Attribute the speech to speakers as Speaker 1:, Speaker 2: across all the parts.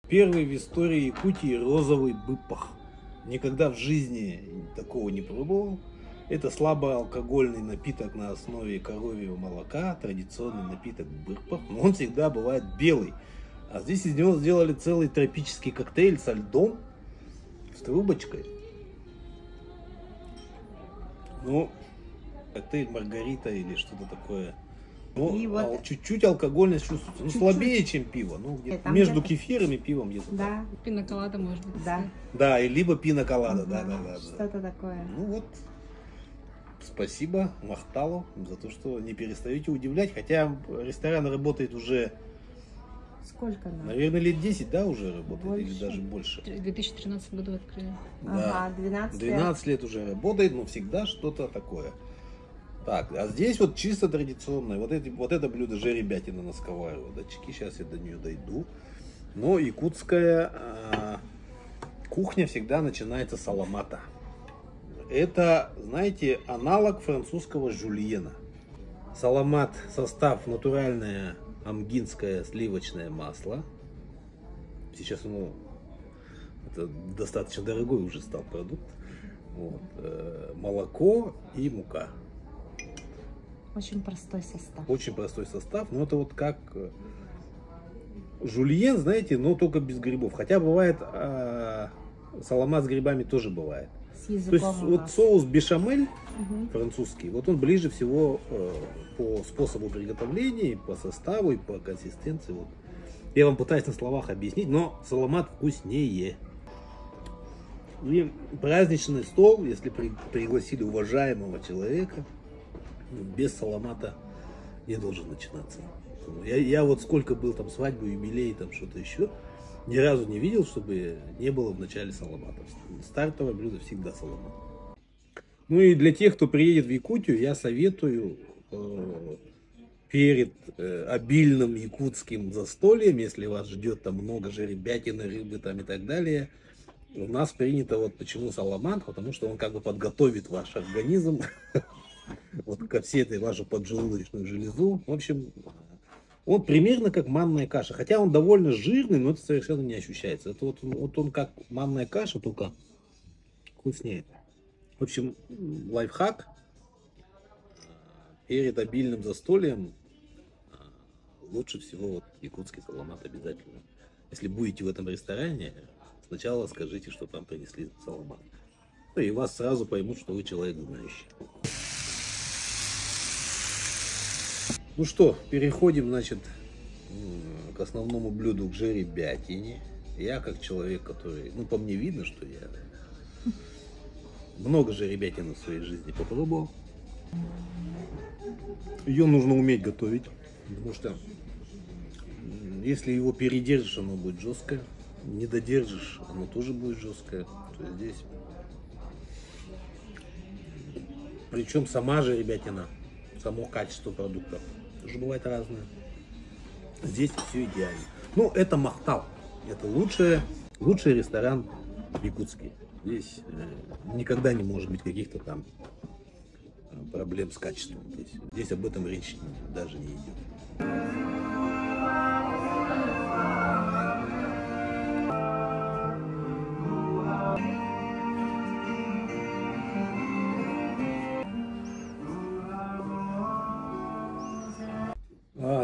Speaker 1: Первый в истории Якутии розовый быпах. Никогда в жизни такого не пробовал. Это слабоалкогольный напиток на основе коровьего молока, традиционный напиток быпах, но он всегда бывает белый. А здесь из него сделали целый тропический коктейль со льдом, с трубочкой. Ну, коктейль Маргарита или что-то такое. Ну, вот чуть-чуть алкогольность чувствуется. Ну, слабее, чем пиво. Ну, между кефиром и пивом где-то.
Speaker 2: Да.
Speaker 3: Пиноколада, может быть.
Speaker 2: Да.
Speaker 1: Да, и либо пиноколада, да.
Speaker 2: Что-то такое.
Speaker 1: Ну вот, спасибо Махталу за то, что не перестаете удивлять. Хотя ресторан работает уже...
Speaker 2: Сколько нам?
Speaker 1: Наверное, лет 10, да, уже работает?
Speaker 2: Больше.
Speaker 1: Или даже больше?
Speaker 3: В 2013 году открыли.
Speaker 1: Да.
Speaker 2: Ага, 12 лет.
Speaker 1: 12 лет уже работает, но всегда что-то такое. Так, а здесь вот чисто традиционное. Вот это блюдо жеребятина на сковородочке. Сейчас я до нее дойду. Но якутская кухня всегда начинается с аламата. Это, знаете, аналог французского жульена. Саламат, состав натуральное амгинское сливочное масло. Сейчас это достаточно дорогой уже стал продукт. Вот. Молоко и мука.
Speaker 2: Очень простой состав.
Speaker 1: Очень простой состав, но это вот как жульен, знаете, но только без грибов. Хотя бывает саламат с грибами тоже бывает.
Speaker 2: С языком.
Speaker 1: То есть вот соус бешамель французский, вот он ближе всего по способу приготовления, и по составу, и по консистенции. Вот. Я вам пытаюсь на словах объяснить, но саламат вкуснее. И праздничный стол, если пригласили уважаемого человека, без саламата не должен начинаться. Я вот сколько был там свадьбы, юбилей, там что-то еще, ни разу не видел, чтобы не было в начале саламата. Стартовое блюдо всегда саламат. Ну и для тех, кто приедет в Якутию, я советую перед обильным якутским застольем, если вас ждет там много жеребятины, рыбы там и так далее, у нас принято вот почему саламат, потому что он как бы подготовит ваш организм вот ко всей этой вашей поджелудочную железу. В общем, он примерно как манная каша. Хотя он довольно жирный, но это совершенно не ощущается. Это вот он как манная каша, только вкуснее. В общем, лайфхак. Перед обильным застольем лучше всего вот якутский саламат обязательно. Если будете в этом ресторане, сначала скажите, что там принесли саламат. Ну, и вас сразу поймут, что вы человек знающий. Ну что, переходим, значит, к основному блюду, к жеребятине. Я как человек, который, ну, по мне видно, что я много жеребятины в своей жизни попробовал. Ее нужно уметь готовить, потому что если его передержишь, оно будет жесткое. Не додержишь, оно тоже будет жесткое. То есть здесь. Причем сама жеребятина, само качество продуктов тоже бывает разное. Здесь все идеально. Ну, это Махтал. Это лучший ресторан якутский. Здесь никогда не может быть каких-то там проблем с качеством. Здесь об этом речь даже не идет.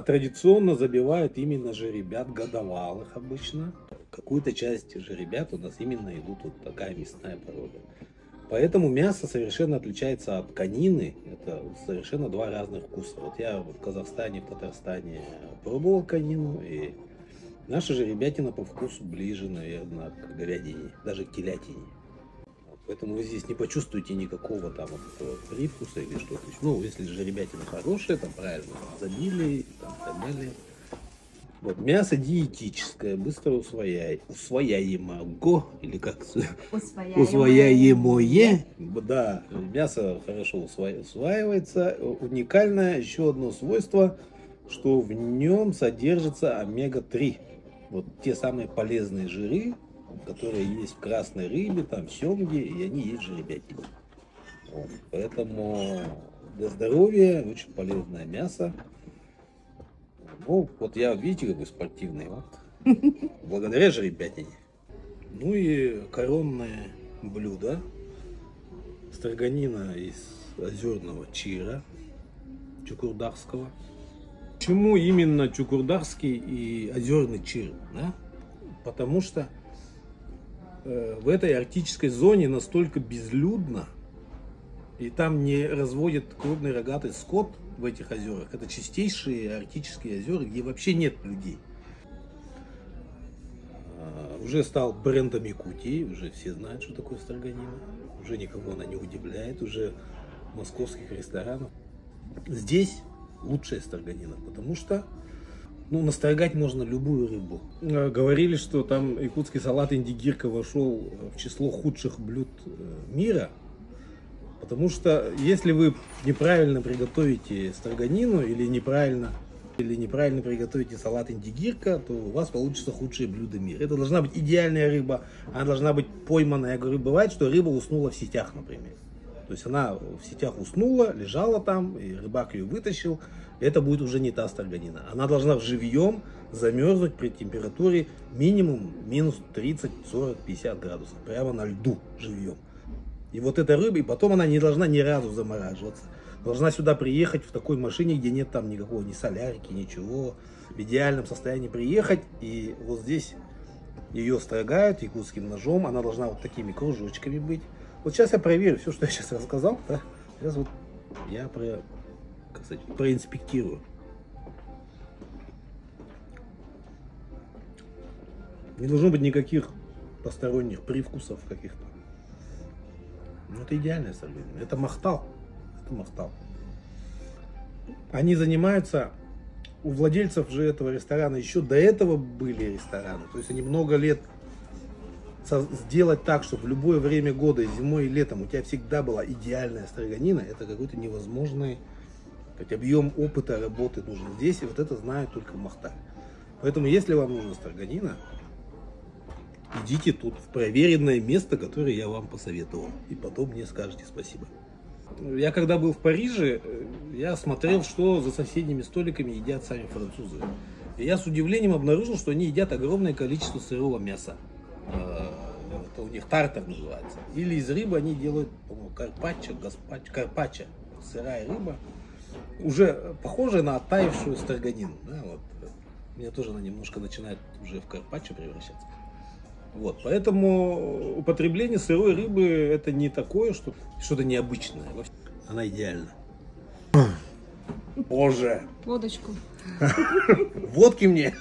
Speaker 1: Традиционно забивают именно жеребят годовалых обычно. Какую-то часть жеребят у нас именно идут вот такая мясная порода. Поэтому мясо совершенно отличается от конины. Это совершенно два разных вкуса. Вот я в Казахстане, в Татарстане пробовал конину, и наша жеребятина по вкусу ближе, наверное, к говядине, даже к телятине. Поэтому вы здесь не почувствуете никакого там вот этого привкуса или что-то. Ну, если жеребятина хорошая, там правильно забили и так далее. Вот, мясо диетическое, быстро усвояемого, или как усвояемое. Да, мясо хорошо усваивается. Уникальное еще одно свойство, что в нем содержится омега-3. Вот те самые полезные жиры, которые есть в красной рыбе, там, в семге, и они есть в жеребятине. Вот. Поэтому для здоровья очень полезное мясо. Ну, вот я, видите, какой спортивный. Вот. Благодаря жеребятине. Ну и коронное блюдо. Строганина из озерного чира чукурдарского. Почему именно чукурдарский и озерный чир? Да? Потому что в этой арктической зоне настолько безлюдно, и там не разводят крупный рогатый скот в этих озерах. Это чистейшие арктические озера, где вообще нет людей. Уже стал брендом Якутии, уже все знают, что такое строганина. Уже никого она не удивляет, уже в московских ресторанах. Здесь лучшая строганина, потому что настрогать можно любую рыбу. Говорили, что там якутский салат индигирка вошел в число худших блюд мира. Потому что если вы неправильно приготовите строганину или неправильно приготовите салат индигирка, то у вас получится худшие блюда мира. Это должна быть идеальная рыба, она должна быть пойманная. Я говорю, бывает, что рыба уснула в сетях, например. То есть она в сетях уснула, лежала там, и рыбак ее вытащил. Это будет уже не та строганина. Она должна живьем замерзнуть при температуре минимум минус 30, 40, 50 градусов. Прямо на льду живьем. И вот эта рыба, и потом она не должна ни разу замораживаться. Должна сюда приехать в такой машине, где нет там никакого ни солярки, ничего. В идеальном состоянии приехать. И вот здесь ее строгают якутским ножом. Она должна вот такими кружочками быть. Вот сейчас я проверю все, что я сейчас рассказал. Да? Сейчас вот я проинспектирую. Не должно быть никаких посторонних привкусов каких-то. Это идеальная строганина. Это махтал. Это махтал. Они занимаются, у владельцев же этого ресторана еще до этого были рестораны. То есть они много лет сделать так, чтобы в любое время года, зимой и летом, у тебя всегда была идеальная строганина. Это какой-то невозможный объем опыта работы нужен здесь. И вот это знают только в Махтале. Поэтому, если вам нужна строганина, идите тут в проверенное место, которое я вам посоветовал. И потом мне скажете спасибо. Я когда был в Париже, я смотрел, что за соседними столиками едят сами французы. И я с удивлением обнаружил, что они едят огромное количество сырого мяса. Это у них тартар называется. Или из рыбы они делают, по-моему, карпаччо. Сырая рыба. Уже похожая на оттаившую строганину. Да, вот. Мне тоже она немножко начинает уже в карпаччо превращаться. Вот, поэтому употребление сырой рыбы это не такое, что-то необычное. Она идеальна. Боже!
Speaker 3: Водочку.
Speaker 1: Водки мне!